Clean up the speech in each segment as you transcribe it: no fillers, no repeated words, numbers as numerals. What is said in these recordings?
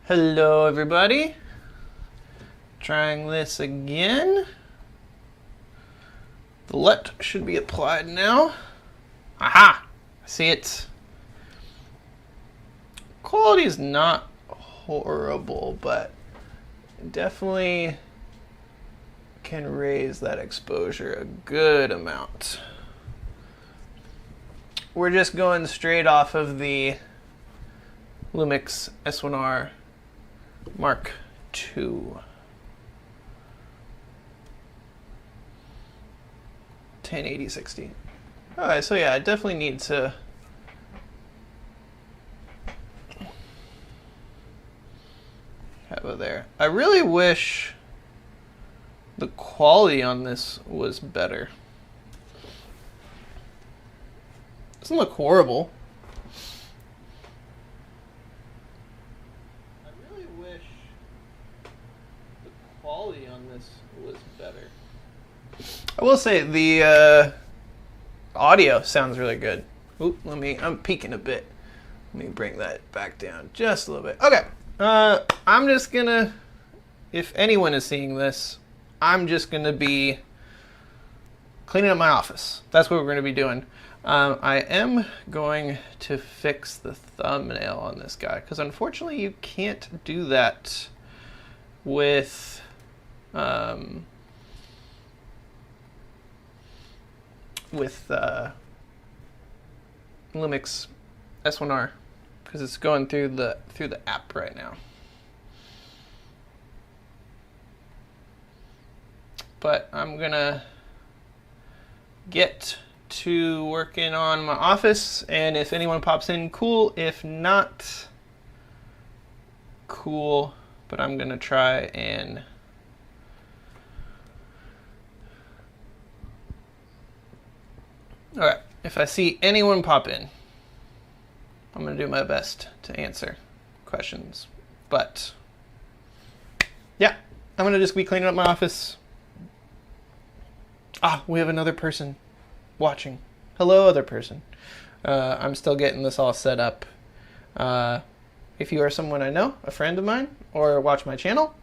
Hello everybody, trying this again. The LUT should be applied now. Aha! I see it. Quality is not horrible, but definitely can raise that exposure a good amount. We're just going straight off of the Lumix S1R Mark II. $1080/60. Alright, so yeah, I definitely need to have it there. I really wish the quality on this was better. Doesn't look horrible. Quality on this was better. I will say the audio sounds really good. Oop, I'm peeking a bit. Let me bring that back down just a little bit. Okay, I'm just gonna, if anyone is seeing this, I'm just gonna be cleaning up my office. That's what we're gonna be doing. I am going to fix the thumbnail on this guy because unfortunately you can't do that with Lumix S1R because it's going through the app right now. But I'm gonna get to working on my office, and if anyone pops in, cool. If not, cool. But I'm gonna try and alright, if I see anyone pop in, I'm gonna do my best to answer questions. But yeah, I'm gonna just be cleaning up my office. Ah, we have another person watching. Hello, other person. I'm still getting this all set up. If you are someone I know, a friend of mine, or watch my channel,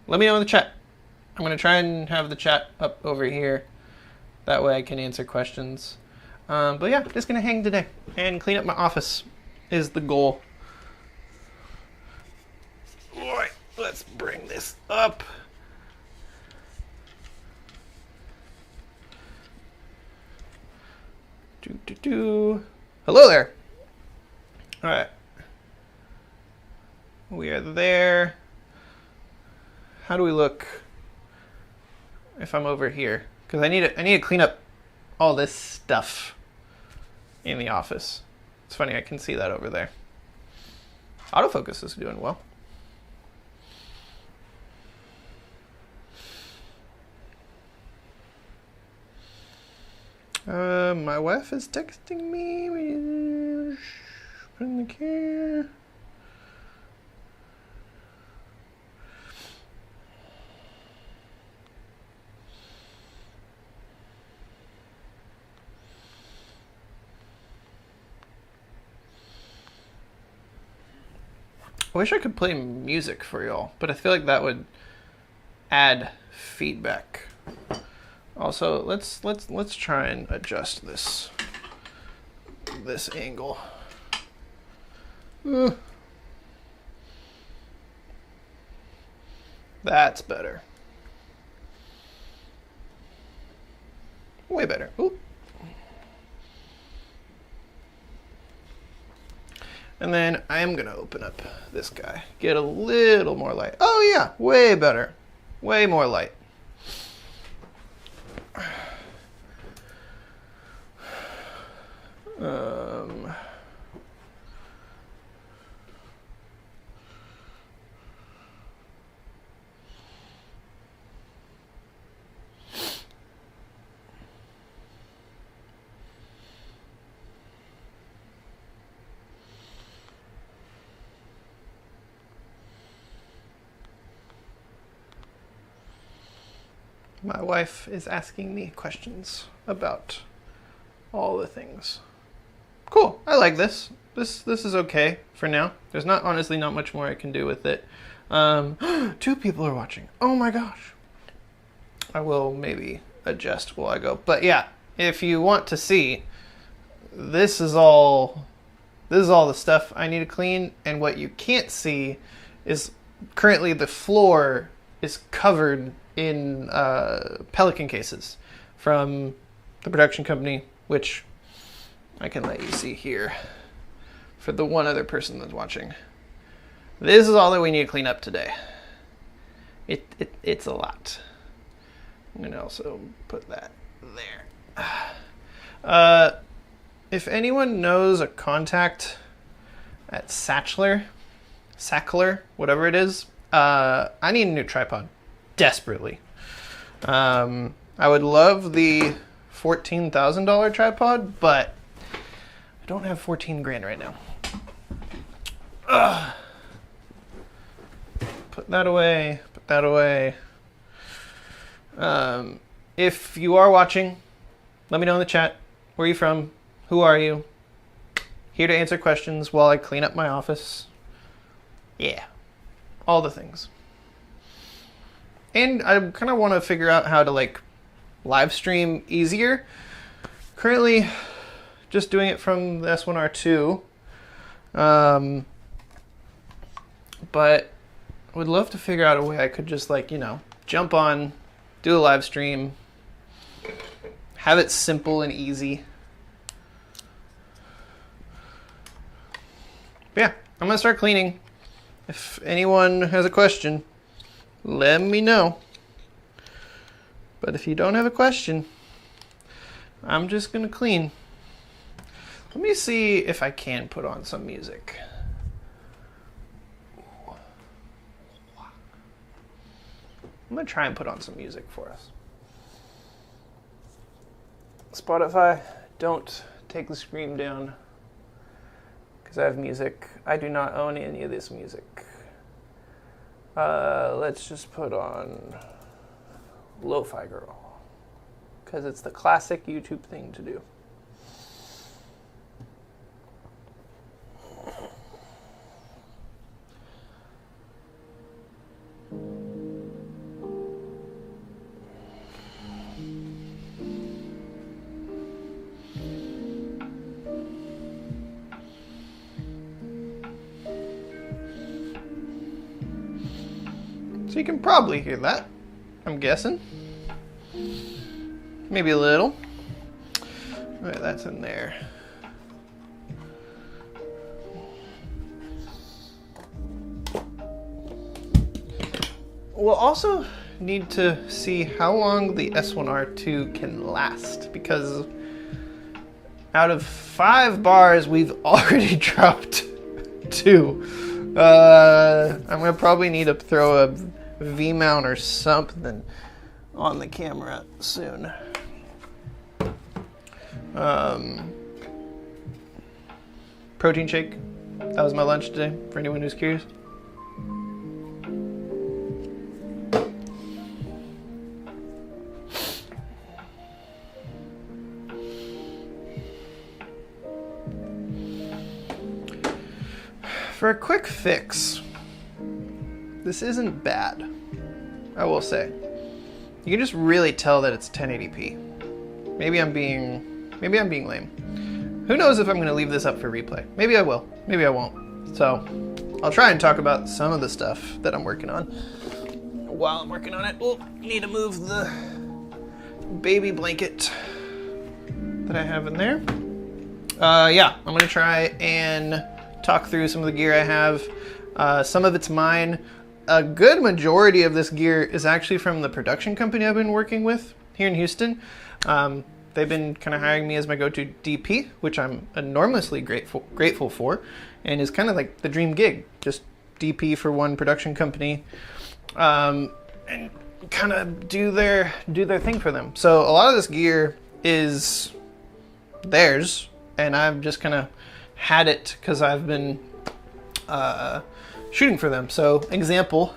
let me know in the chat. I'm going to try and have the chat up over here. That way I can answer questions. But yeah, just going to hang today and clean up my office is the goal. All right, let's bring this up. Hello there. All right. We are there. How do we look if I'm over here? Because I need to clean up all this stuff in the office. It's funny, I can see that over there. Autofocus is doing well. My wife is texting me. Put in the camera. I wish I could play music for y'all, but I feel like that would add feedback. Also, let's try and adjust this angle. That's better. Way better. Ooh. And then I am gonna open up this guy. Get a little more light. Oh yeah, way better. Way more light. My wife is asking me questions about all the things. Cool, I like this. this is okay for now. There's honestly not much more I can do with it. 2 people are watching. Oh my gosh. I will maybe adjust while I go. But yeah, if you want to see, this is all the stuff I need to clean, and what you can't see is currently the floor is covered in Pelican cases from the production company, which I can let you see here for the one other person that's watching. This is all that we need to clean up today. It's a lot. I'm going to also put that there. If anyone knows a contact at Sackler, whatever it is, I need a new tripod. Desperately. I would love the $14,000 tripod, but I don't have 14 grand right now. Put that away. Put that away. If you are watching, let me know in the chat. Where are you from? Who are you? Here to answer questions while I clean up my office. Yeah. All the things. And I kind of want to figure out how to live stream easier. Currently, just doing it from the S1R2. But I would love to figure out a way I could just jump on, do a live stream, have it simple and easy. But yeah, I'm going to start cleaning. If anyone has a question, let me know. But if you don't have a question, I'm just going to clean. Let me see if I can put on some music. I'm going to try and put on some music for us. Spotify, don't take the stream down because I have music. I do not own any of this music. Let's just put on Lo-Fi Girl because it's the classic YouTube thing to do. So you can probably hear that, I'm guessing. Maybe a little. All right, that's in there. We'll also need to see how long the S1R2 can last, because out of 5 bars, we've already dropped 2. I'm gonna probably need to throw a V-mount or something on the camera soon. Protein shake. That was my lunch today, for anyone who's curious. For a quick fix, this isn't bad, I will say. You can just really tell that it's 1080p. Maybe I'm being lame. Who knows if I'm going to leave this up for replay? Maybe I will. Maybe I won't. So I'll try and talk about some of the stuff that I'm working on. While I'm working on it, we'll need to move the baby blanket that I have in there. Yeah, I'm going to try and talk through some of the gear I have. Some of it's mine. A good majority of this gear is actually from the production company I've been working with here in Houston. They've been kind of hiring me as my go-to DP, which I'm enormously grateful for, and is kind of like the dream gig. Just DP for one production company, and kind of do their thing for them. So a lot of this gear is theirs, and I've just kind of had it because I've been shooting for them. So example,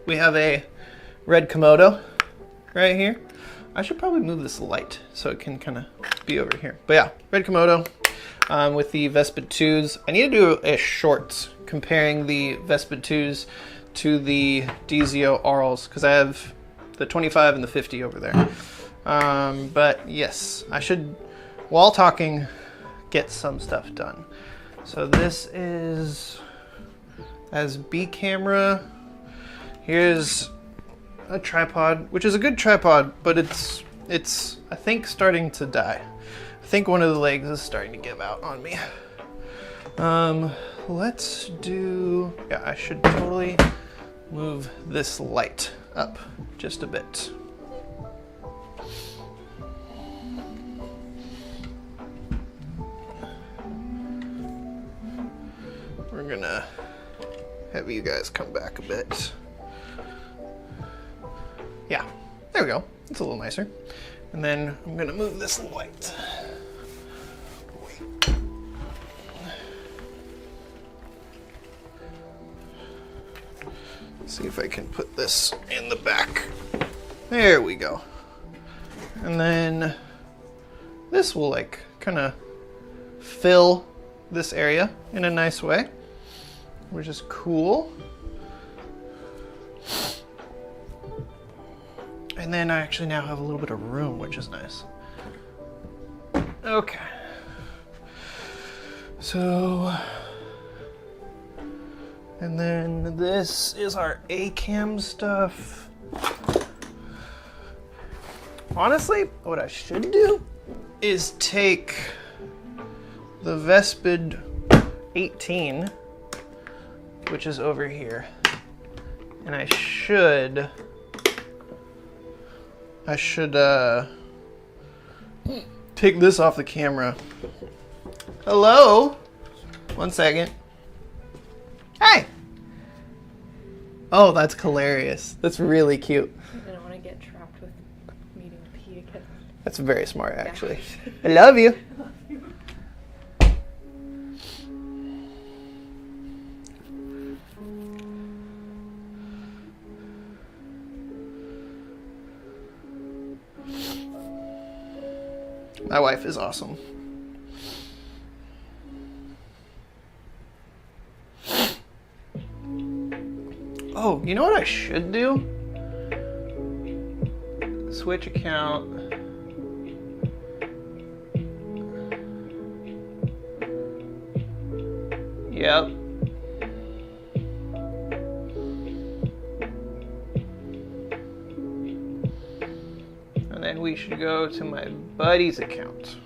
we have a red Komodo right here. I should probably move this light so it can kind of be over here. But yeah, red Komodo. with the Vespid 2s. I need to do a short comparing the Vespid 2s to the Dezio Arls, because I have the 25 and the 50 over there. But yes, I should, while talking, get some stuff done. So this is as B camera. Here's a tripod, which is a good tripod, but it's I think starting to die. I think one of the legs is starting to give out on me. Let's do, yeah, I should totally move this light up just a bit. We're gonna have you guys come back a bit. Yeah, there we go. It's a little nicer. And then I'm gonna move this light. See if I can put this in the back. There we go. And then this will like kind of fill this area in a nice way, which is cool. And then I actually now have a little bit of room, which is nice. Okay. So, and then this is our A-cam stuff. Honestly, what I should do is take the Vespid 18, which is over here, and I should take this off the camera. Hello? One second. Hey! Oh, that's hilarious. That's really cute. I don't want to get trapped with needing to pee again. That's very smart, actually. Yeah. I love you. My wife is awesome. Oh, you know what I should do? Switch account. Yep. And then we should go to my buddy's account.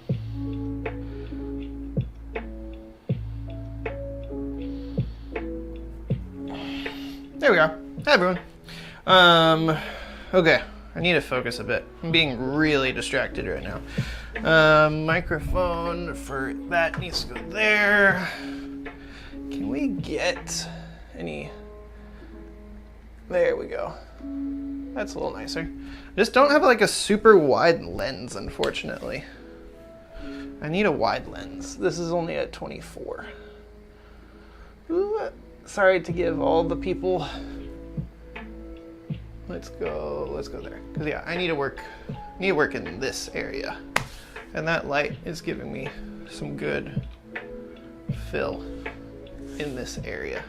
There we go. Hi, everyone. Okay. I need to focus a bit. I'm being really distracted right now. Microphone for that needs to go there. Can we get any? There we go. That's a little nicer. I just don't have like a super wide lens, unfortunately. I need a wide lens. This is only at 24. Ooh, sorry to give all the people. Let's go there. Cause yeah, I need to work in this area. And that light is giving me some good fill in this area.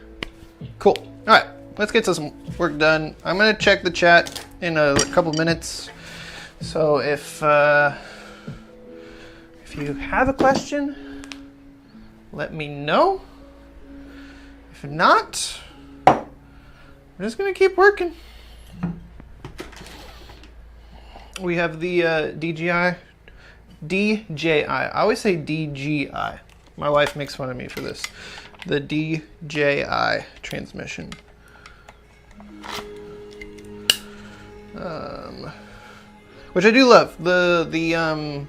Cool. All right, let's get some work done. I'm gonna check the chat in a couple minutes. So if you have a question, let me know. If not, I'm just gonna keep working. We have the DJI. I always say DGI. My wife makes fun of me for this. The DJI transmission. Which I do love. The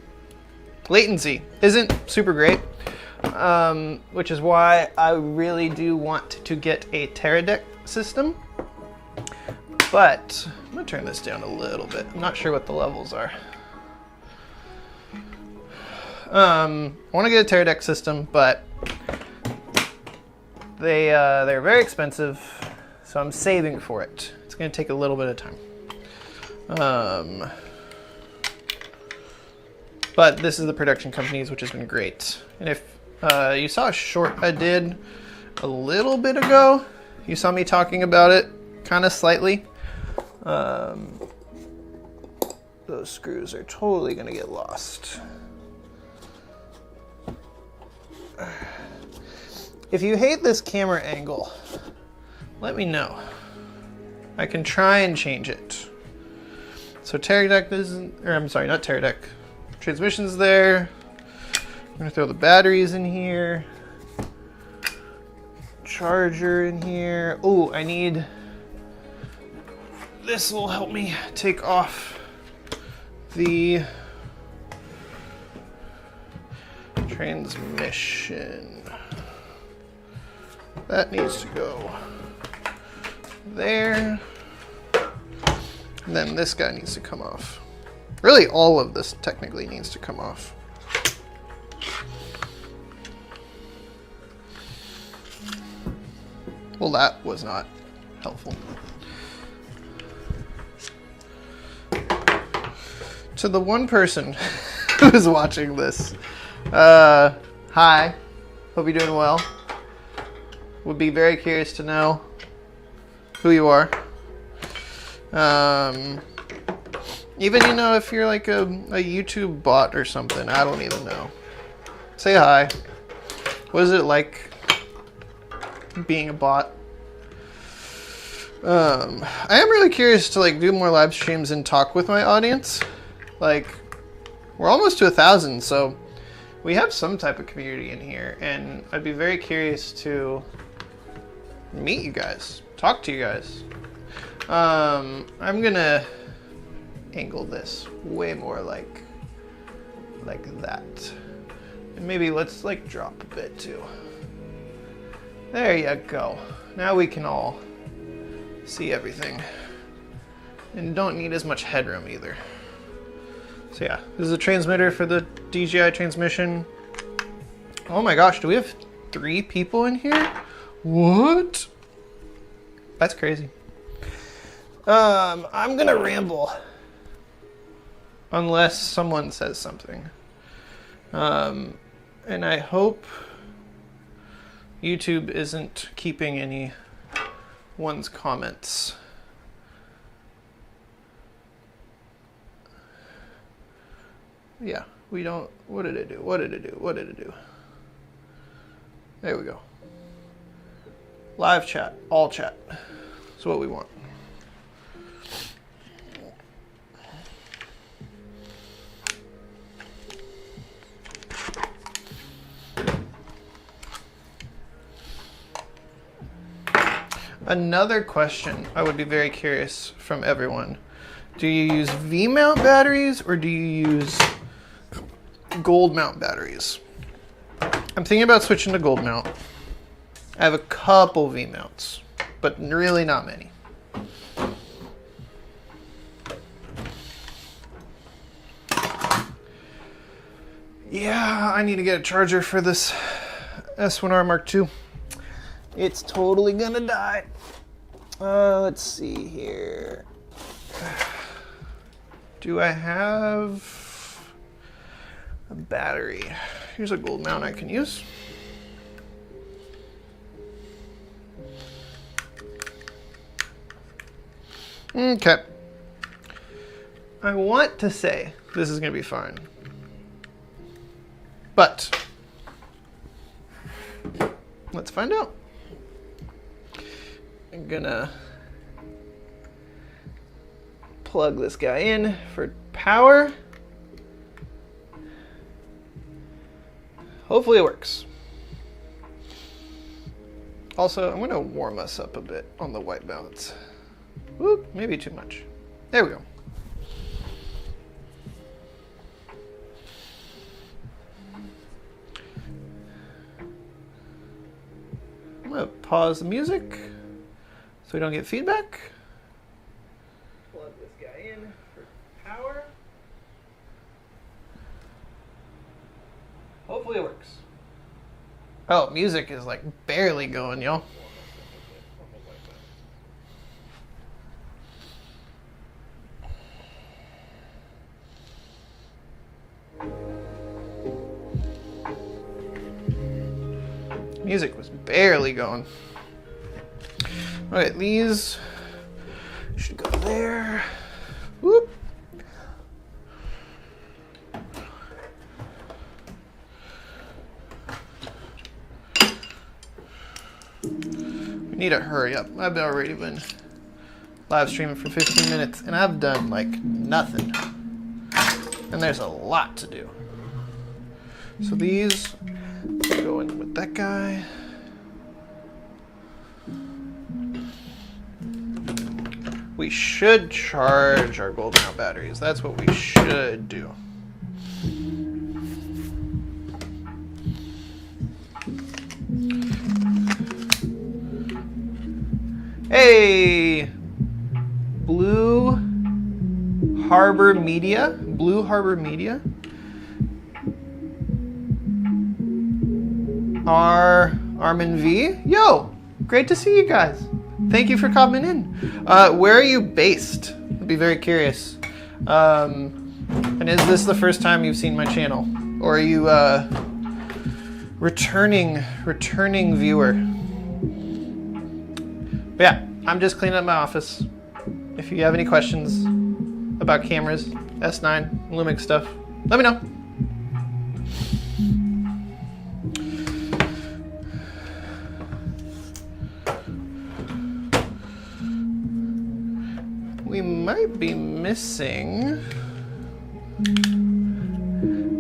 latency isn't super great, which is why I really do want to get a Teradek system. But I'm gonna turn this down a little bit. I'm not sure what the levels are. I want to get a Teradek system, but they're very expensive, so I'm saving for it. It's gonna take a little bit of time. But this is the production companies, which has been great. And if You saw a short I did a little bit ago. You saw me talking about it kind of slightly. Those screws are totally going to get lost. If you hate this camera angle, let me know. I can try and change it. So Teradek isn't, or I'm sorry, not Teradek. Transmission's there. I'm gonna throw the batteries in here. Charger in here. Oh, I need, this will help me take off the transmission. That needs to go there. And then this guy needs to come off. Really, all of this technically needs to come off. Well, that was not helpful. To the one person who's watching this, hi, hope you're doing well. Would be very curious to know who you are. Even, you know, if you're like a YouTube bot or something, I don't even know. Say hi. What is it like being a bot? I am really curious to like do more live streams and talk with my audience. Like, we're almost to 1,000, so we have some type of community in here, and I'd be very curious to meet you guys, talk to you guys. I'm gonna angle this way more like that, and maybe let's like drop a bit too. There you go. Now we can all see everything, and don't need as much headroom either. So yeah, this is a transmitter for the DJI transmission. Oh my gosh, do we have 3 people in here? What? That's crazy. I'm gonna ramble unless someone says something. And I hope YouTube isn't keeping anyone's comments. Yeah, we don't, what did it do? What did it do? What did it do? There we go. Live chat, all chat. That's what we want. Another question I would be very curious from everyone. Do you use V-mount batteries or do you use gold mount batteries? I'm thinking about switching to gold mount. I have a couple V-mounts, but really not many. Yeah, I need to get a charger for this S1R Mark II. It's totally gonna die. Let's see here. Do I have a battery? Here's a gold mount I can use. Okay. I want to say this is gonna be fine. But let's find out. I'm gonna plug this guy in for power. Hopefully it works. Also, I'm gonna warm us up a bit on the white balance. Whoop, maybe too much. There we go. I'm gonna pause the music so we don't get feedback. Plug this guy in for power. Hopefully it works. Oh, music is like barely going, y'all. Music was barely going. Okay, these should go there. Whoop. We need to hurry up. I've already been live streaming for 15 minutes and I've done like nothing. And there's a lot to do. So these go in with that guy. We should charge our goldenrod batteries. That's what we should do. Hey, Blue Harbor Media. Blue Harbor Media. Armin V. Yo, great to see you guys. Thank you for coming in. Where are you based? I'd be very curious. And is this the first time you've seen my channel? Or are you returning viewer? But yeah, I'm just cleaning up my office. If you have any questions about cameras, S9, Lumix stuff, let me know. We might be missing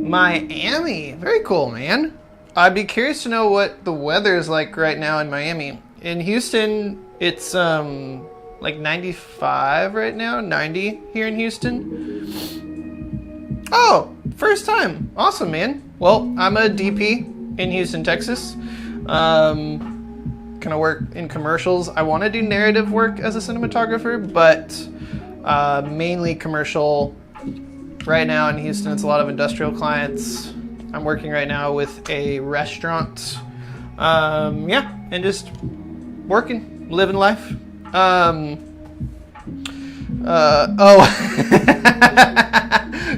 Miami. Very cool, man. I'd be curious to know what the weather is like right now in Miami. In Houston, it's like 95 right now, 90 here in Houston. Oh, first time. Awesome, man. Well, I'm a DP in Houston, Texas. Kind of work in commercials. I want to do narrative work as a cinematographer, but mainly commercial. Right now in Houston, it's a lot of industrial clients. I'm working right now with a restaurant. Yeah, and just working, living life.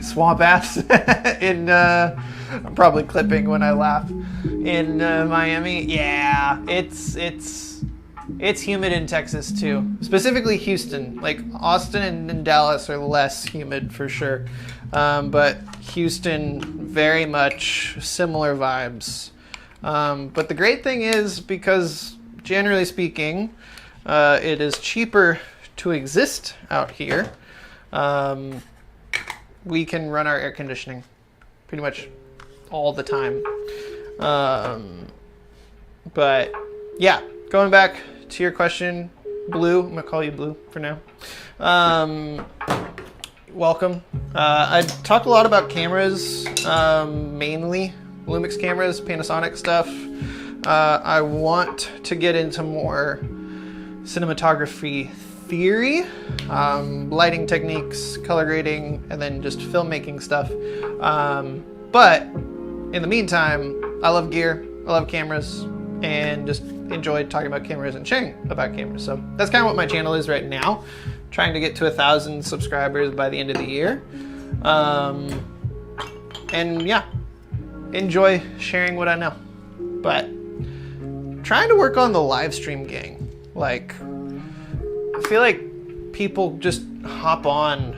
Swamp ass in I'm probably clipping when I laugh. In Miami, yeah, it's humid in Texas too. Specifically Houston. Like Austin and Dallas are less humid for sure. But Houston, very much similar vibes. But the great thing is, because generally speaking, it is cheaper to exist out here. We can run our air conditioning pretty much all the time. But yeah, going back to your question, Blue, I'm gonna call you Blue for now. Welcome. I talk a lot about cameras, mainly Lumix cameras, Panasonic stuff. I want to get into more cinematography theory, lighting techniques, color grading, and then just filmmaking stuff. But in the meantime, I love gear, I love cameras, and just enjoy talking about cameras and sharing about cameras. So that's kind of what my channel is right now. Trying to get to 1,000 subscribers by the end of the year. And yeah, enjoy sharing what I know. But trying to work on the live stream gang. Like, I feel like people just hop on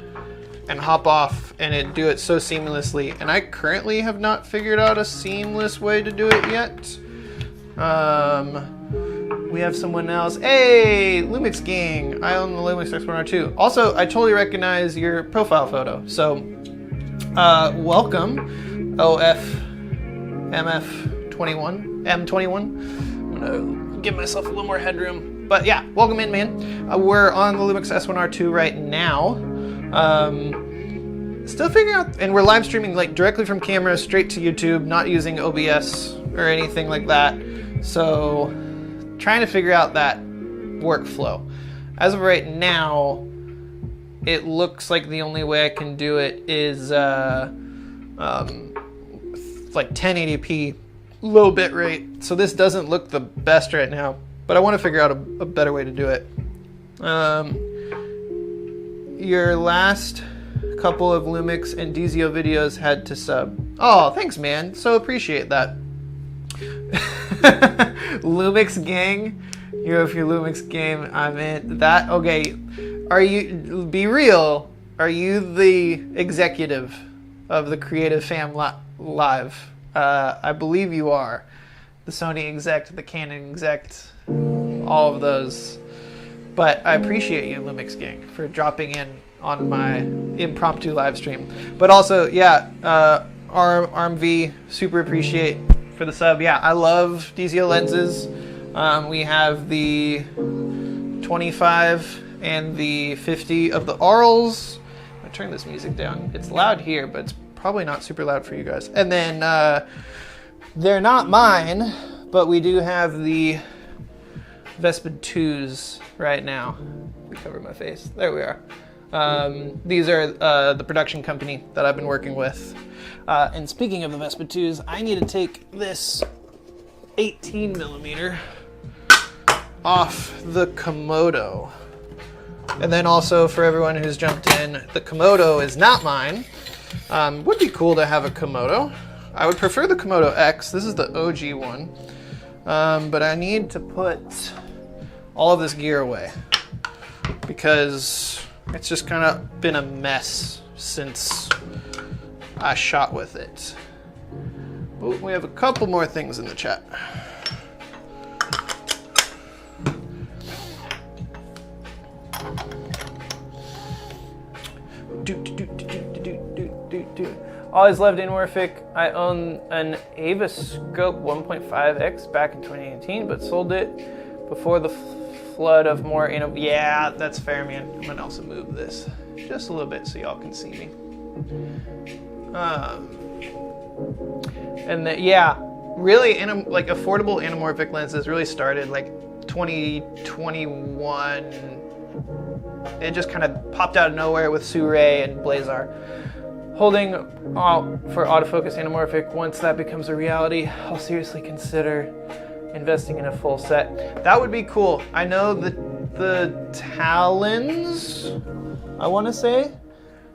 and hop off and do it so seamlessly. And I currently have not figured out a seamless way to do it yet. We have someone else. Hey, Lumix Gang. I own the Lumix X1R2. Also, I totally recognize your profile photo. So, welcome, OFMF21, M21. I'm gonna give myself a little more headroom. But yeah, welcome in, man. We're on the Lumix S1R2 right now. Still figuring out, and we're live streaming like directly from camera straight to YouTube, not using OBS or anything like that. So, trying to figure out that workflow. As of right now, it looks like the only way I can do it is like 1080p low bit rate. So this doesn't look the best right now, but I want to figure out a better way to do it. Your last couple of Lumix and DZO videos had to sub. Oh, thanks, man. So appreciate that. Lumix gang. You're with your Lumix game. I'm in that. Okay. Are you, be real, are you the executive of the Creative Fam Live? I believe you are. The Sony exec, the Canon exec, all of those. But I appreciate you, Lumix gang, for dropping in on my impromptu live stream. But also, yeah, ArmV, super appreciate for the sub. Yeah, I love DZO lenses. We have the 25 and the 50 of the Arls. I'm gonna turn this music down. It's loud here, but it's probably not super loud for you guys. And then they're not mine, but we do have the Vespid 2s right now. Let me cover my face. There we are. These are the production company that I've been working with. And speaking of the Vespid 2s, I need to take this 18 millimeter off the Komodo. And then also for everyone who's jumped in, the Komodo is not mine. Would be cool to have a Komodo. I would prefer the Komodo X. This is the OG one. But I need to put all of this gear away because it's just kind of been a mess since I shot with it. Oh, we have a couple more things in the chat. Always loved anamorphic. I own an Avascope 1.5X back in 2018, but sold it before the flood of more yeah, that's fair, man. I'm gonna also move this just a little bit so y'all can see me. And then, yeah, really, like affordable anamorphic lenses really started like 2021. It just kind of popped out of nowhere with Sirui and Blazar. Holding out for autofocus anamorphic. Once that becomes a reality, I'll seriously consider investing in a full set. That would be cool. I know that the Talons, I want to say,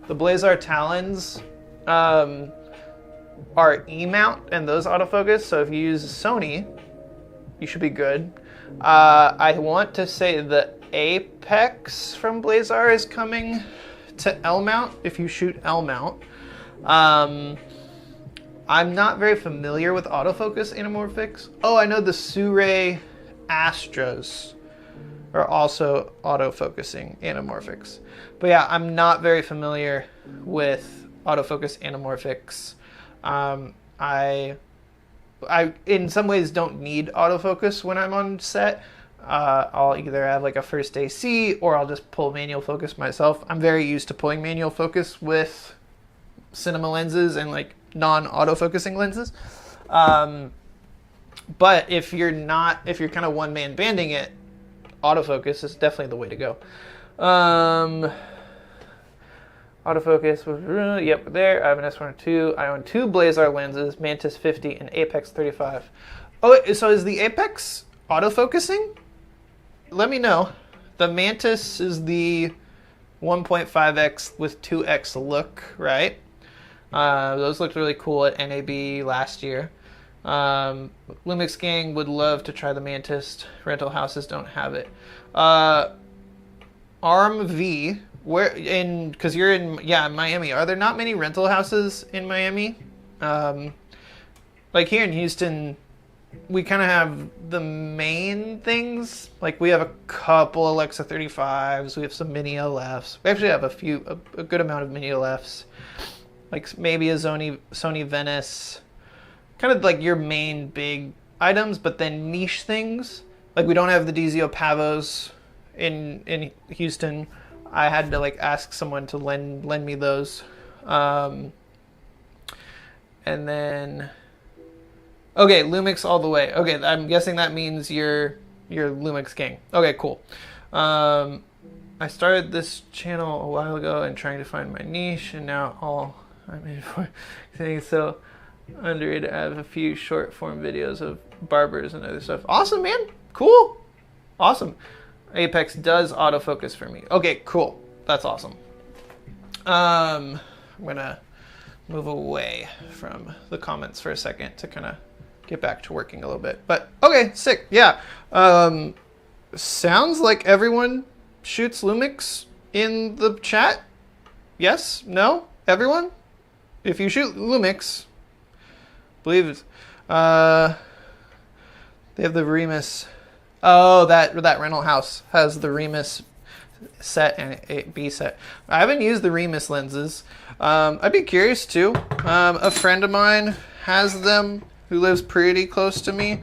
the Blazar Talons are E-mount and those autofocus. So if you use Sony, you should be good. I want to say the Apex from Blazar is coming to L-mount if you shoot L-mount. I'm not very familiar with autofocus anamorphics. Oh, I know the Sirui Astras are also autofocusing anamorphics. But yeah, I'm not very familiar with autofocus anamorphics. I in some ways don't need autofocus when I'm on set. I'll either have like a first AC or I'll just pull manual focus myself. I'm very used to pulling manual focus with cinema lenses and like non-autofocusing lenses. But if you're kind of one-man banding it, autofocus is definitely the way to go. Autofocus was, yep, there. I have an S102. I own two Blazar lenses, Mantis 50 and Apex 35. Oh, so is the Apex autofocusing? Let me know. The Mantis is the 1.5x with 2x look, right? Those looked really cool at NAB last year. Lumix Gang would love to try the Mantis. Rental houses don't have it. ArmV, because you're in Miami. Are there not many rental houses in Miami? Like here in Houston, we kind of have the main things. Like we have a couple Alexa 35s. We have some mini LFs. We actually have a good amount of mini LFs. Like maybe a Sony Venice. Kind of like your main big items, but then niche things. Like we don't have the DZO Pavos in Houston. I had to like ask someone to lend me those. And then okay, Lumix all the way. Okay, I'm guessing that means you're Lumix Gang. Okay, cool. I started this channel a while ago and trying to find my niche, and now all I'm in for saying so underrated. I have a few short form videos of barbers and other stuff. Awesome, man. Cool. Awesome. Apex does autofocus for me. Okay, cool. That's awesome. I'm gonna move away from the comments for a second to kind of get back to working a little bit. But okay, sick. Yeah. Sounds like everyone shoots Lumix in the chat. Yes? No? Everyone? If you shoot Lumix, believe it. They have the Remus. Oh, that rental house has the Remus set and a B set. I haven't used the Remus lenses. I'd be curious too. A friend of mine has them who lives pretty close to me,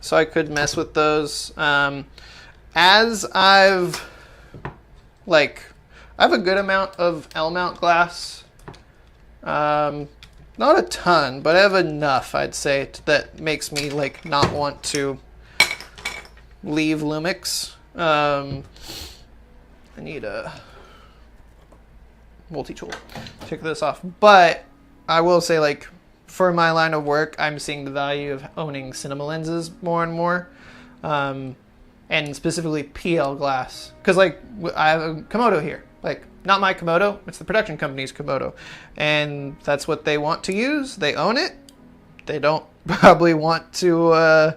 so I could mess with those. As I have a good amount of L-mount glass. Not a ton, but I have enough, I'd say, that makes me like not want to leave Lumix. I need a multi-tool. Take this off. But I will say, like, for my line of work, I'm seeing the value of owning cinema lenses more and more. And specifically PL glass. Because, like, I have a Komodo here. Like, not my Komodo, it's the production company's Komodo. And that's what they want to use. They own it. They don't probably want to,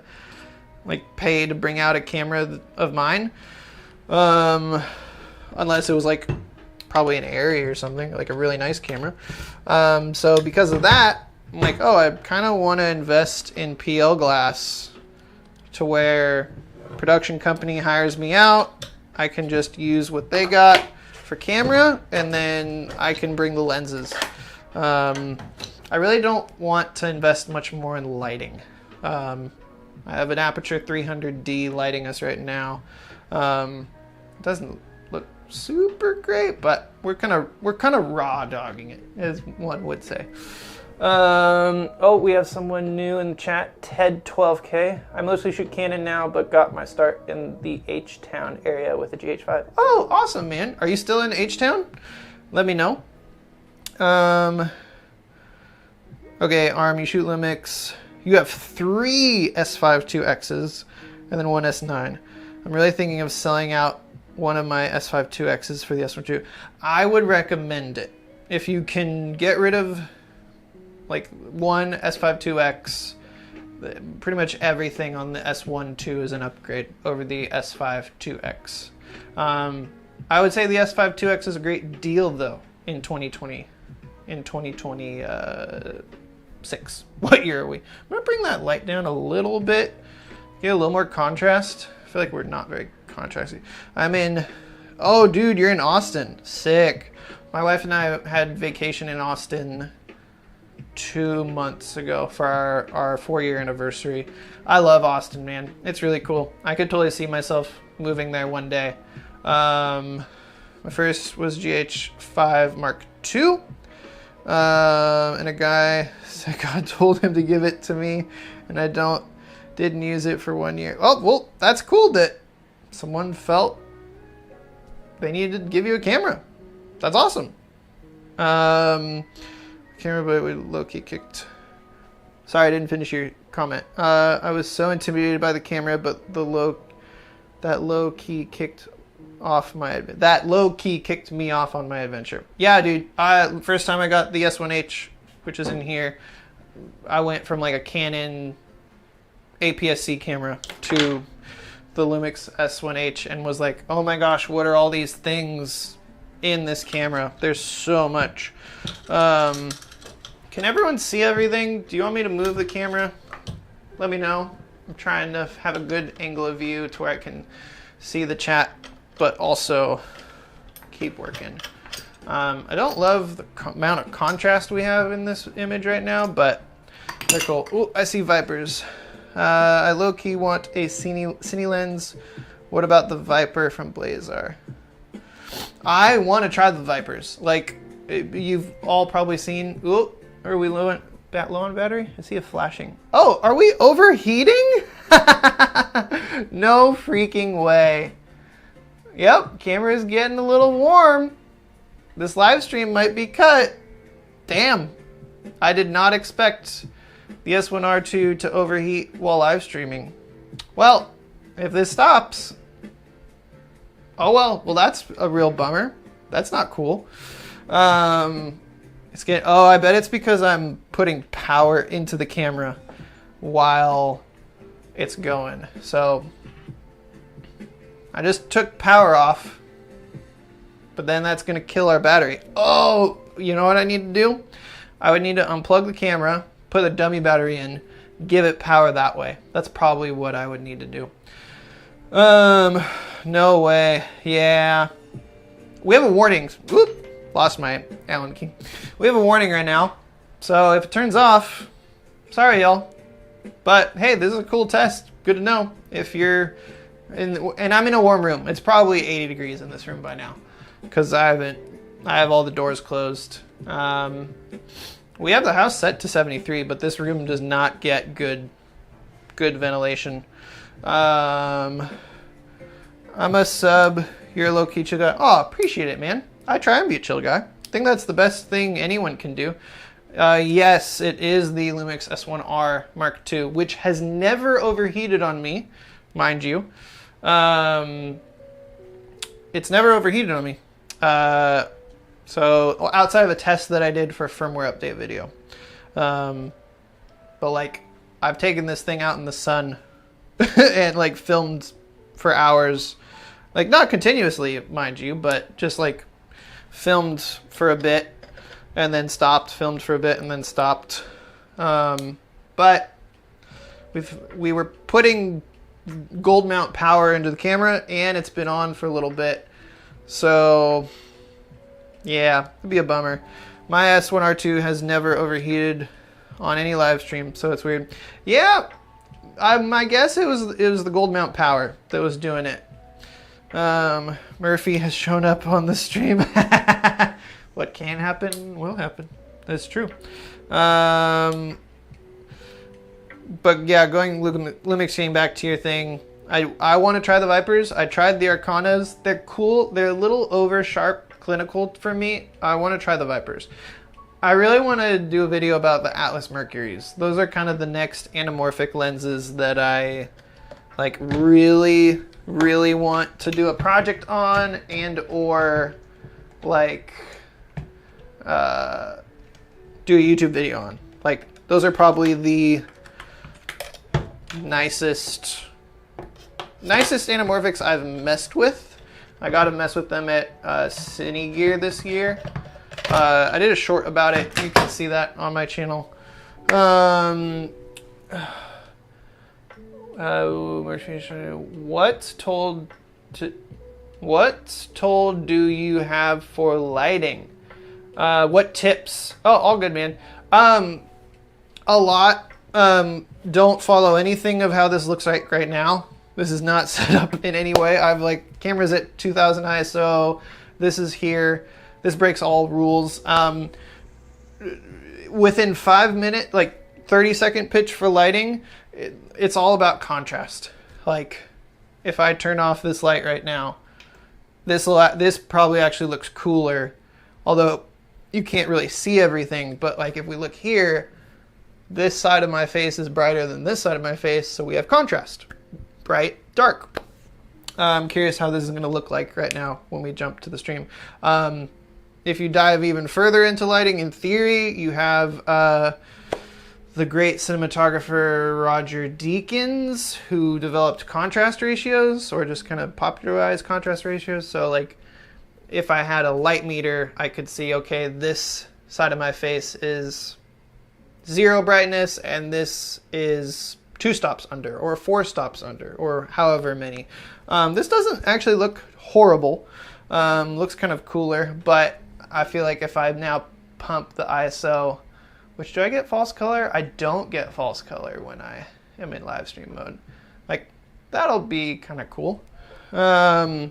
pay to bring out a camera of mine. Unless it was, like, probably an Arri or something, like a really nice camera. So because of that, I'm like, oh, I kind of want to invest in PL glass to where production company hires me out. I can just use what they got for camera, and then I can bring the lenses. I really don't want to invest much more in lighting. I have an Aperture 300D lighting us right now. It doesn't look super great, but we're kind of raw dogging it, as one would say. We have someone new in the chat, Ted12K. I mostly shoot Canon now, but got my start in the H-Town area with the GH5. Oh, awesome, man. Are you still in H-Town? Let me know. Okay, ARM, you shoot Lumix. You have 3 S5 2Xs and then 1 S9. I'm really thinking of selling out one of my S5 2Xs for the S1 II. I would recommend it. If you can get rid of like one S5 2X, pretty much everything on the S1 II is an upgrade over the S5 2X. I would say the S5 2X is a great deal though in 2020. In 2026. What year are we? I'm gonna bring that light down a little bit, get a little more contrast. I feel like we're not very contrasty. I'm in, oh dude, you're in Austin. Sick. My wife and I had vacation in Austin 2 months ago for our 4-year anniversary. I love Austin, man. It's really cool. I could totally see myself moving there one day. My first was GH5 Mark II. And a guy said God told him to give it to me, and I didn't use it for 1 year. Oh, well, that's cool that someone felt they needed to give you a camera. That's awesome. Camera, but we low-key kicked. Sorry, I didn't finish your comment. I was so intimidated by the camera, but that low-key kicked me off on my adventure. Yeah, dude. First time I got the S1H, which is in here, I went from like a Canon APS-C camera to the Lumix S1H and was like, oh my gosh, what are all these things in this camera? There's so much. Can everyone see everything? Do you want me to move the camera? Let me know. I'm trying to have a good angle of view to where I can see the chat, but also keep working. I don't love the amount of contrast we have in this image right now, but they're cool. Ooh, I see Vipers. I low-key want a Cine lens. What about the Viper from Blazar? I want to try the Vipers. Like, you've all probably seen... Ooh, are we low on battery? I see it flashing. Oh, are we overheating? No freaking way. Yep, camera's getting a little warm. This live stream might be cut. Damn. I did not expect the S1R2 to overheat while live streaming. Well, if this stops... Oh well, that's a real bummer. That's not cool. I bet it's because I'm putting power into the camera. while it's going. So I just took power off, but then that's going to kill our battery. Oh, you know what I need to do? I would need to unplug the camera, put a dummy battery in, give it power that way. That's probably what I would need to do. No way. Yeah. We have a warning. Whoop, lost my Allen key. We have a warning right now. So if it turns off, sorry y'all. But hey, this is a cool test. Good to know. If you're and I'm in a warm room. It's probably 80 degrees in this room by now, because I have all the doors closed. We have the house set to 73, but this room does not get good ventilation. I'm a sub. You're a low-key chill guy. Oh, appreciate it, man. I try and be a chill guy. I think that's the best thing anyone can do. Yes, it is the Lumix S1R Mark II, which has never overheated on me, mind you. It's never overheated on me. So outside of a test that I did for a firmware update video. But like, I've taken this thing out in the sun and like filmed for hours. Like, not continuously, mind you, but just like filmed for a bit and then stopped, filmed for a bit and then stopped. But we were putting gold mount power into the camera, and it's been on for a little bit. So yeah, it'd be a bummer. My S1R2 has never overheated on any live stream, so it's weird. Yeah, my guess it was the gold mount power that was doing it. Murphy has shown up on the stream. What can happen will happen. That's true. But yeah, going Lumix chain back to your thing. I want to try the Vipers. I tried the Arcanas. They're cool. They're a little over sharp clinical for me. I want to try the Vipers. I really want to do a video about the Atlas Mercuries. Those are kind of the next anamorphic lenses that I like really want to do a project on, and or like do a YouTube video on. Like, those are probably the nicest anamorphics I've messed with. I got to mess with them at Cine Gear this year. I did a short about it. You can see that on my channel. What told do you have for lighting? What tips? Oh, all good, man. A lot. Don't follow anything of how this looks like right now. This is not set up in any way. I've like cameras at 2000 ISO. This is here. This breaks all rules. Within 5 minute, like 30-second pitch for lighting, it's all about contrast. Like, if I turn off this light right now, this probably actually looks cooler, although you can't really see everything. But like, if we look here, this side of my face is brighter than this side of my face, so we have contrast. Bright, dark. I'm curious how this is going to look like right now when we jump to the stream. If you dive even further into lighting, in theory, you have the great cinematographer Roger Deakins, who developed contrast ratios, or just kind of popularized contrast ratios. So like, if I had a light meter, I could see, okay, this side of my face is 0 brightness, and this is 2 stops under, or 4 stops under, or however many. This doesn't actually look horrible. Looks kind of cooler, but I feel like if I now pump the ISO, which, do I get false color? I don't get false color when I am in live stream mode. Like, that'll be kind of cool. LOL.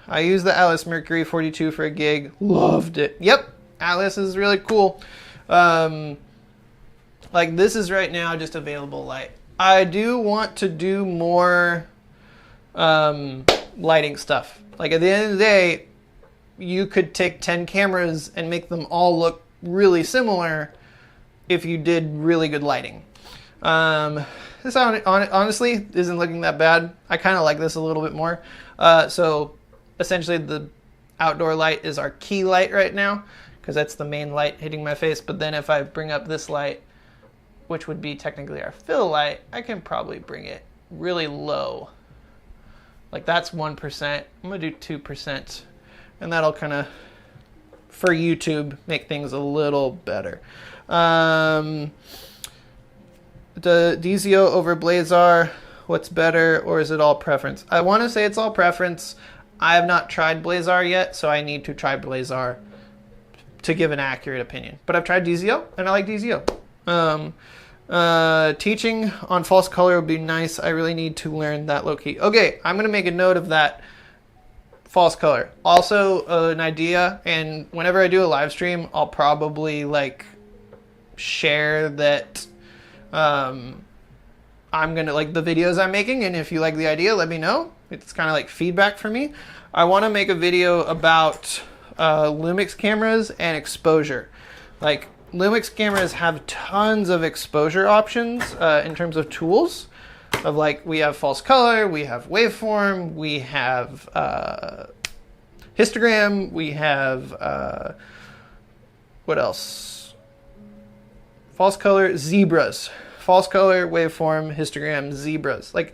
I used the Atlas Mercury 42 for a gig. Loved it. Yep, Atlas is really cool. Like, this is right now just available light. I do want to do more lighting stuff. Like, at the end of the day, you could take 10 cameras and make them all look really similar if you did really good lighting. This honestly isn't looking that bad. I kind of like this a little bit more. So essentially the outdoor light is our key light right now, because that's the main light hitting my face. But then if I bring up this light, which would be technically our fill light, I can probably bring it really low. Like that's 1%. I'm gonna do 2%. And that'll kind of, for YouTube, make things a little better. The DZO over Blazar, what's better, or is it all preference? I want to say it's all preference. I have not tried Blazar yet, so I need to try Blazar to give an accurate opinion. But I've tried DZO, and I like DZO. Teaching on false color would be nice. I really need to learn that low key. Okay, I'm going to make a note of that. False color. Also, an idea, and whenever I do a live stream, I'll probably like share that I'm gonna like the videos I'm making, and if you like the idea, let me know. It's kind of like feedback for me. I want to make a video about Lumix cameras and exposure. Like Lumix cameras have tons of exposure options in terms of tools. Of like, we have false color, we have waveform, we have histogram, we have what else? False color, zebras. False color, waveform, histogram, zebras. Like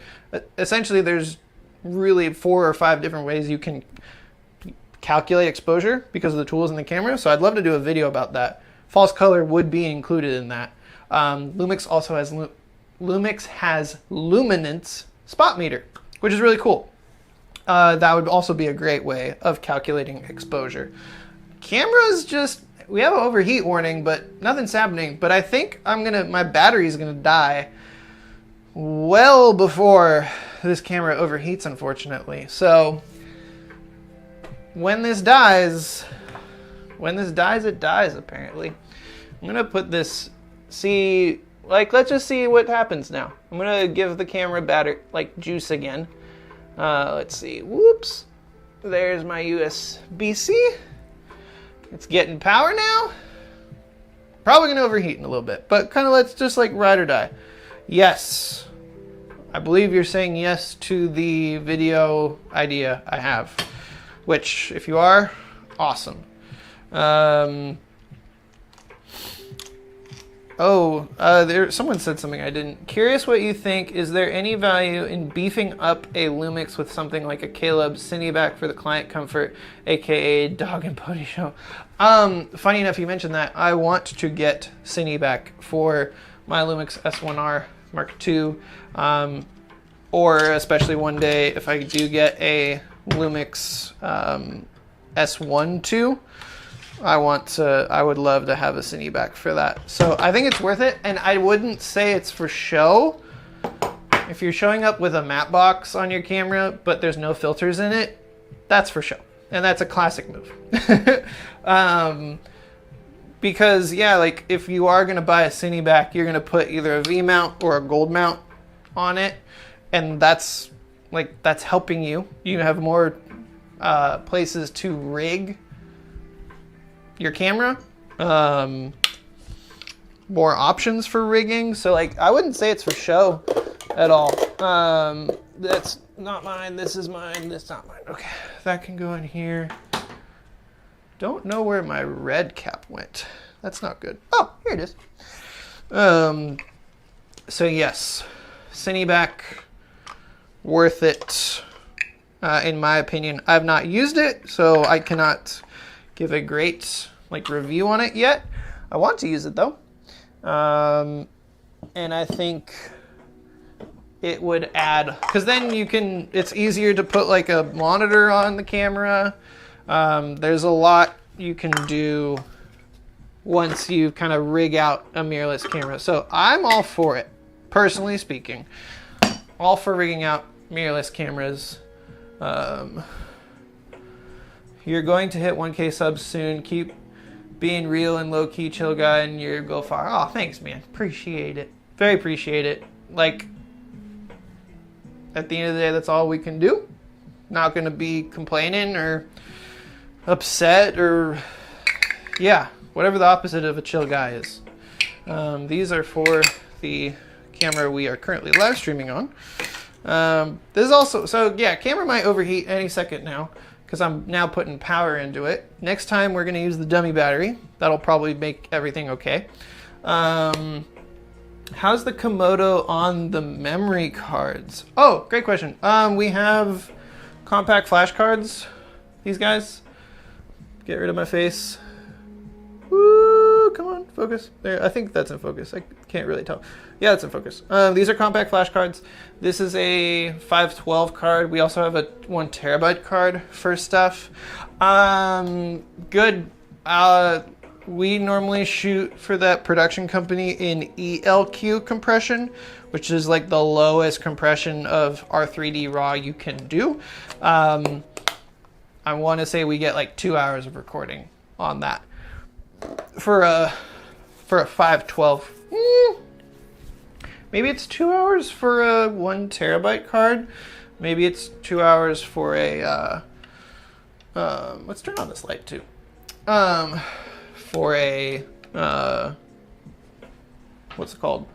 essentially, there's really 4 or 5 different ways you can calculate exposure because of the tools in the camera. So I'd love to do a video about that. False color would be included in that. Lumix also has Lumix has luminance spot meter, which is really cool. That would also be a great way of calculating exposure. Cameras just, we have an overheat warning, but nothing's happening. But I think my battery's gonna die well before this camera overheats, unfortunately. So when this dies, it dies apparently. I'm gonna put this, let's just see what happens now. I'm gonna give the camera battery, juice again. Let's see, whoops. There's my USB-C. It's getting power now. Probably gonna overheat in a little bit, but kind of let's just ride or die. Yes. I believe you're saying yes to the video idea I have, which if you are, awesome. Someone said something I didn't. Curious what you think. Is there any value in beefing up a Lumix with something like a Caleb Cineback for the client comfort, aka Dog and Pony Show? Funny enough, you mentioned that. I want to get Cineback for my Lumix S1R Mark II, or especially one day if I do get a Lumix S1 II. I would love to have a Cineback for that. So I think it's worth it, and I wouldn't say it's for show. If you're showing up with a matte box on your camera, but there's no filters in it, that's for show. And that's a classic move. Because, if you are going to buy a Cineback, you're going to put either a V-mount or a gold mount on it, and that's helping you. You have more places to rig your camera, more options for rigging. So I wouldn't say it's for show at all. That's not mine, this is mine, that's not mine. Okay, that can go in here. Don't know where my red cap went. That's not good. Oh, here it is. So yes, Cineback, worth it, in my opinion. I've not used it, so I cannot give a great review on it yet. I want to use it though, and I think it would add, because then it's easier to put a monitor on the camera. There's a lot you can do once you kind of rig out a mirrorless camera. So I'm all for it, personally speaking. All for rigging out mirrorless cameras. You're going to hit 1K subs soon. Keep being real and low-key chill guy, and you'll go far. Oh, thanks, man. Appreciate it. Very appreciate it. At the end of the day, that's all we can do. Not going to be complaining or upset or, whatever the opposite of a chill guy is. These are for the camera we are currently live streaming on. This is also, camera might overheat any second now, because I'm now putting power into it. Next time we're going to use the dummy battery. That'll probably make everything okay. How's the Komodo on the memory cards? Oh, great question. We have compact flash cards. These guys. Get rid of my face. Woo! Come on, focus. There, I think that's in focus. I can't really tell. Yeah, it's in focus. These are compact flash cards. This is a 512 card. We also have a 1 terabyte card for stuff. Good. We normally shoot for that production company in ELQ compression, which is like the lowest compression of R3D RAW you can do. I want to say we get like 2 hours of recording on that. For a 512. Maybe it's 2 hours for a 1 terabyte card. Maybe it's 2 hours for a, let's turn on this light too. For a, what's it called?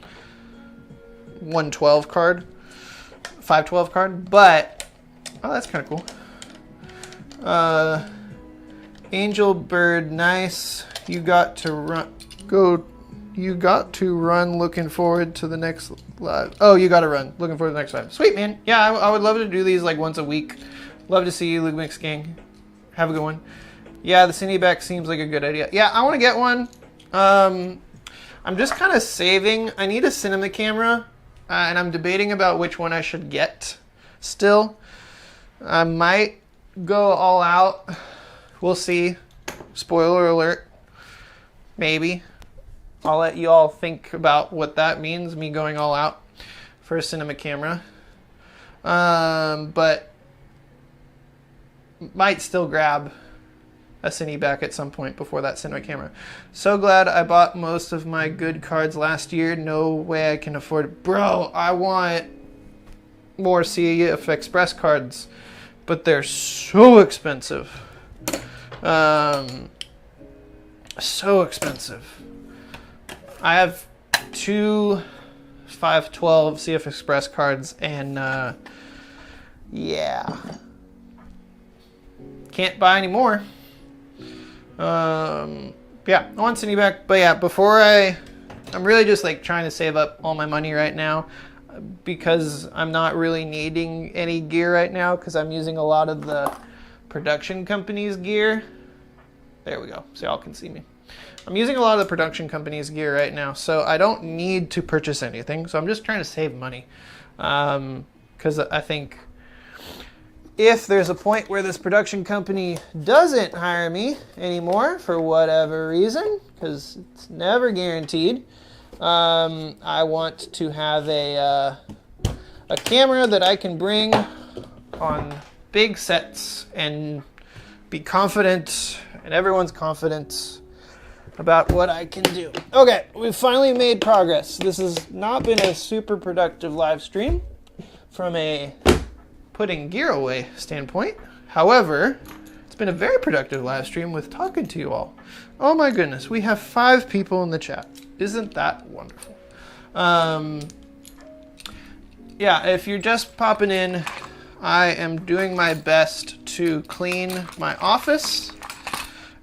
112 card, 512 card, but, oh, that's kind of cool. Angel Bird, nice. You got to run, looking forward to the next live. Oh, you got to run, looking forward to the next live. Sweet, man. Yeah, I would love to do these like once a week. Love to see you, Luke Mix Gang. Have a good one. Yeah, the Cineback seems like a good idea. Yeah, I want to get one. I'm just kind of saving. I need a cinema camera, and I'm debating about which one I should get still. I might go all out. We'll see. Spoiler alert. Maybe. I'll let you all think about what that means, me going all out for a cinema camera. But might still grab a Cineback at some point before that cinema camera. So glad I bought most of my good cards last year. No way I can afford it. Bro, I want more CF Express cards, but they're so expensive. So expensive. I have 2 512 CF Express cards, and yeah, can't buy any more. Yeah, I want Cineback, but yeah, I'm really just like trying to save up all my money right now because I'm not really needing any gear right now because I'm using a lot of the production company's gear. There we go, so y'all can see me. I'm using a lot of the production company's gear right now, so I don't need to purchase anything, so I'm just trying to save money. Because I think if there's a point where this production company doesn't hire me anymore for whatever reason, because it's never guaranteed, I want to have a camera that I can bring on big sets and be confident, and everyone's confident about what I can do. Okay, we've finally made progress. This has not been a super productive live stream from a putting gear away standpoint. However, it's been a very productive live stream with talking to you all. Oh my goodness, we have 5 people in the chat. Isn't that wonderful? Yeah, if you're just popping in, I am doing my best to clean my office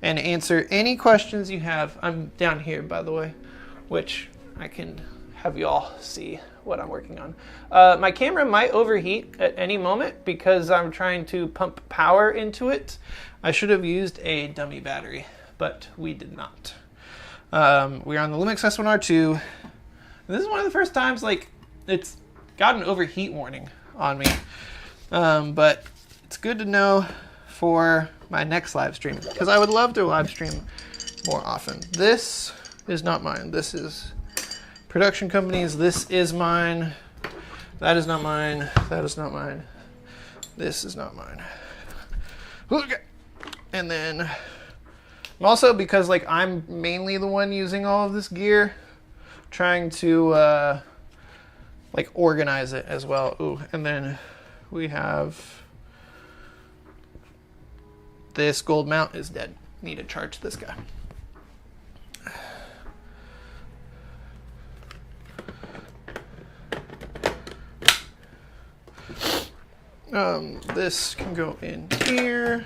and answer any questions you have. I'm down here, by the way, which I can have you all see what I'm working on. My camera might overheat at any moment because I'm trying to pump power into it. I should have used a dummy battery, but we did not. We're on the Lumix S1R2. And this is one of the first times like it's got an overheat warning on me. But it's good to know for my next live stream because I would love to live stream more often. This is not mine. This is production companies. This is mine. That is not mine. That is not mine. This is not mine. Okay. And then also because like I'm mainly the one using all of this gear, trying to like organize it as well. Ooh, and then we have this gold mount is dead. Need to charge this guy. This can go in here.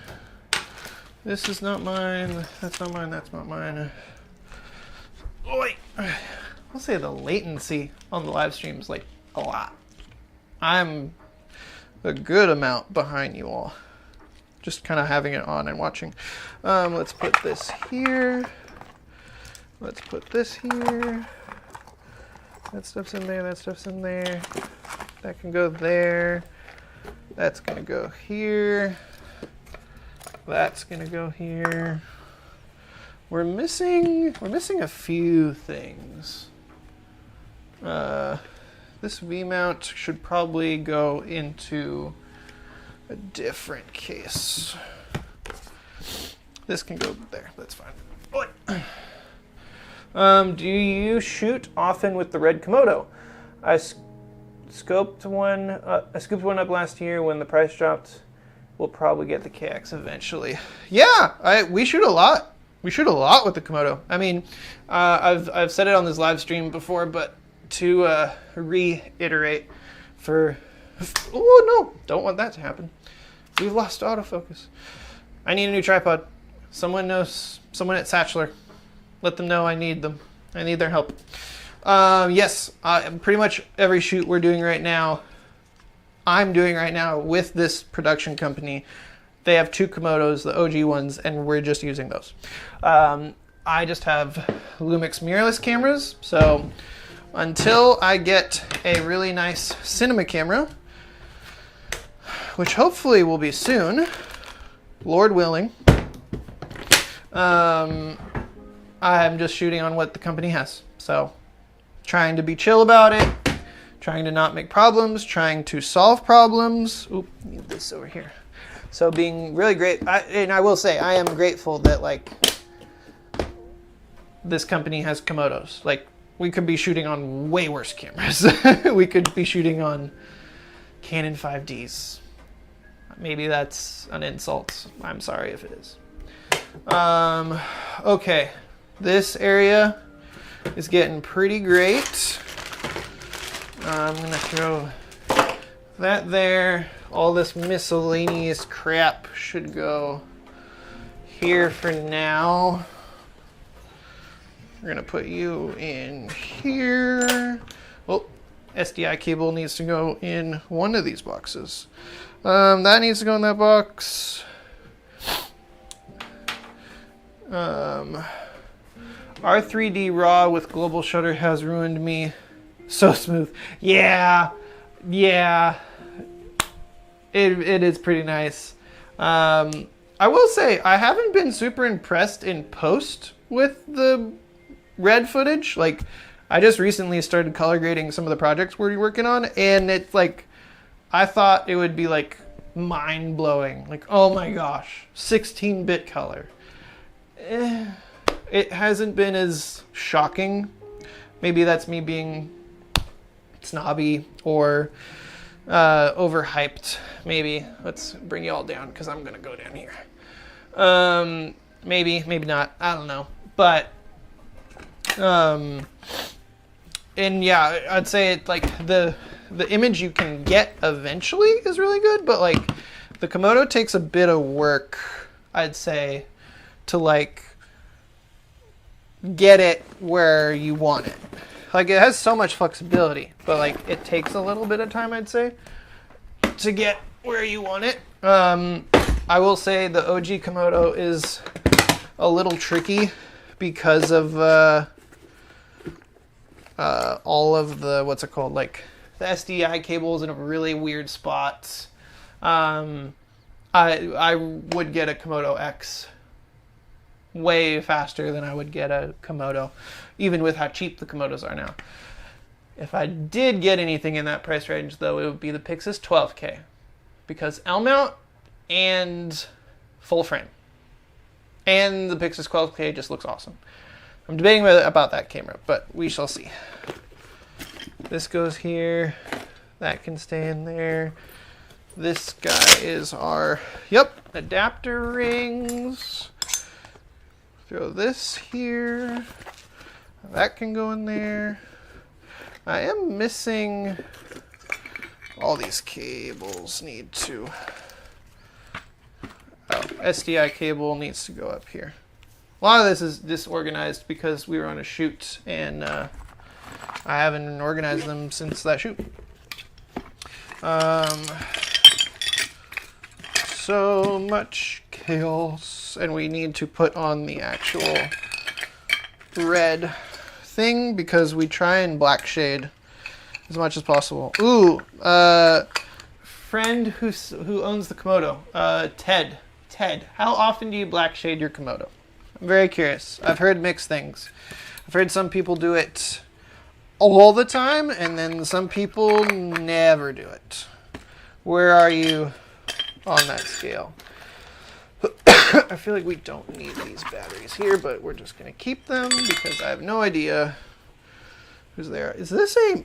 This is not mine. That's not mine. That's not mine. Oi. I'll say the latency on the live stream is like a lot. I'm a good amount behind you all. Just kind of having it on and watching. Let's put this here. Let's put this here. That stuff's in there, that stuff's in there. That can go there. That's gonna go here. That's gonna go here. We're missing a few things. This V-mount should probably go into a different case. This can go there, that's fine. Do you shoot often with the red Komodo? I scooped one up last year when the price dropped. We'll probably get the KX eventually. Yeah, we shoot a lot. We shoot a lot with the Komodo. I mean, I've said it on this live stream before, but to reiterate oh no, don't want that to happen. We've lost autofocus. I need a new tripod. Someone at Satchler. Let them know I need them. I need their help. Yes, pretty much every shoot I'm doing right now with this production company. They have 2 Komodos, the OG ones, and we're just using those. I just have Lumix mirrorless cameras, so until I get a really nice cinema camera, which hopefully will be soon, Lord willing, I'm just shooting on what the company has. So trying to be chill about it, trying to not make problems, trying to solve problems. Oop, need this over here. So being really great, and I will say I am grateful that like this company has Komodos. Like we could be shooting on way worse cameras. We could be shooting on Canon 5Ds. Maybe that's an insult. I'm sorry if it is. Okay, this area is getting pretty great. I'm gonna throw that there. All this miscellaneous crap should go here for now. We're gonna put you in here. Oh, SDI cable needs to go in one of these boxes. That needs to go in that box. R3D RAW with global shutter has ruined me. So smooth. Yeah. It is pretty nice. I will say I haven't been super impressed in post with the red footage. Like I just recently started color grading some of the projects we're working on, and it's like I thought it would be like mind blowing. Like, oh my gosh, 16-bit color. It hasn't been as shocking. Maybe that's me being snobby or overhyped. Maybe. Let's bring you all down because I'm gonna go down here. Maybe not. I don't know. But and yeah, I'd say it like the image you can get eventually is really good, but like the Komodo takes a bit of work, I'd say, to like get it where you want it. Like it has so much flexibility, but like it takes a little bit of time, I'd say, to get where you want it. I will say the OG Komodo is a little tricky because of all of the, what's it called, like the SDI cable is in a really weird spot. I would get a Komodo X way faster than I would get a Komodo, even with how cheap the Komodos are now. If I did get anything in that price range, though, it would be the Pixis 12K, because L-mount and full frame. And the Pixis 12K just looks awesome. I'm debating about that camera, but we shall see. This goes here. That can stay in there. This guy is our, adapter rings. Throw this here. That can go in there. I am missing all these cables need to. Oh, SDI cable needs to go up here. A lot of this is disorganized because we were on a shoot and I haven't organized them since that shoot. So much chaos, and we need to put on the actual red thing because we try and black shade as much as possible. Ooh, friend who owns the Komodo, Ted. Ted, how often do you black shade your Komodo? I'm very curious. I've heard mixed things. I've heard some people do it all the time, and then some people never do it. Where are you on that scale? I feel like we don't need these batteries here, but we're just going to keep them because I have no idea who's there. Is this a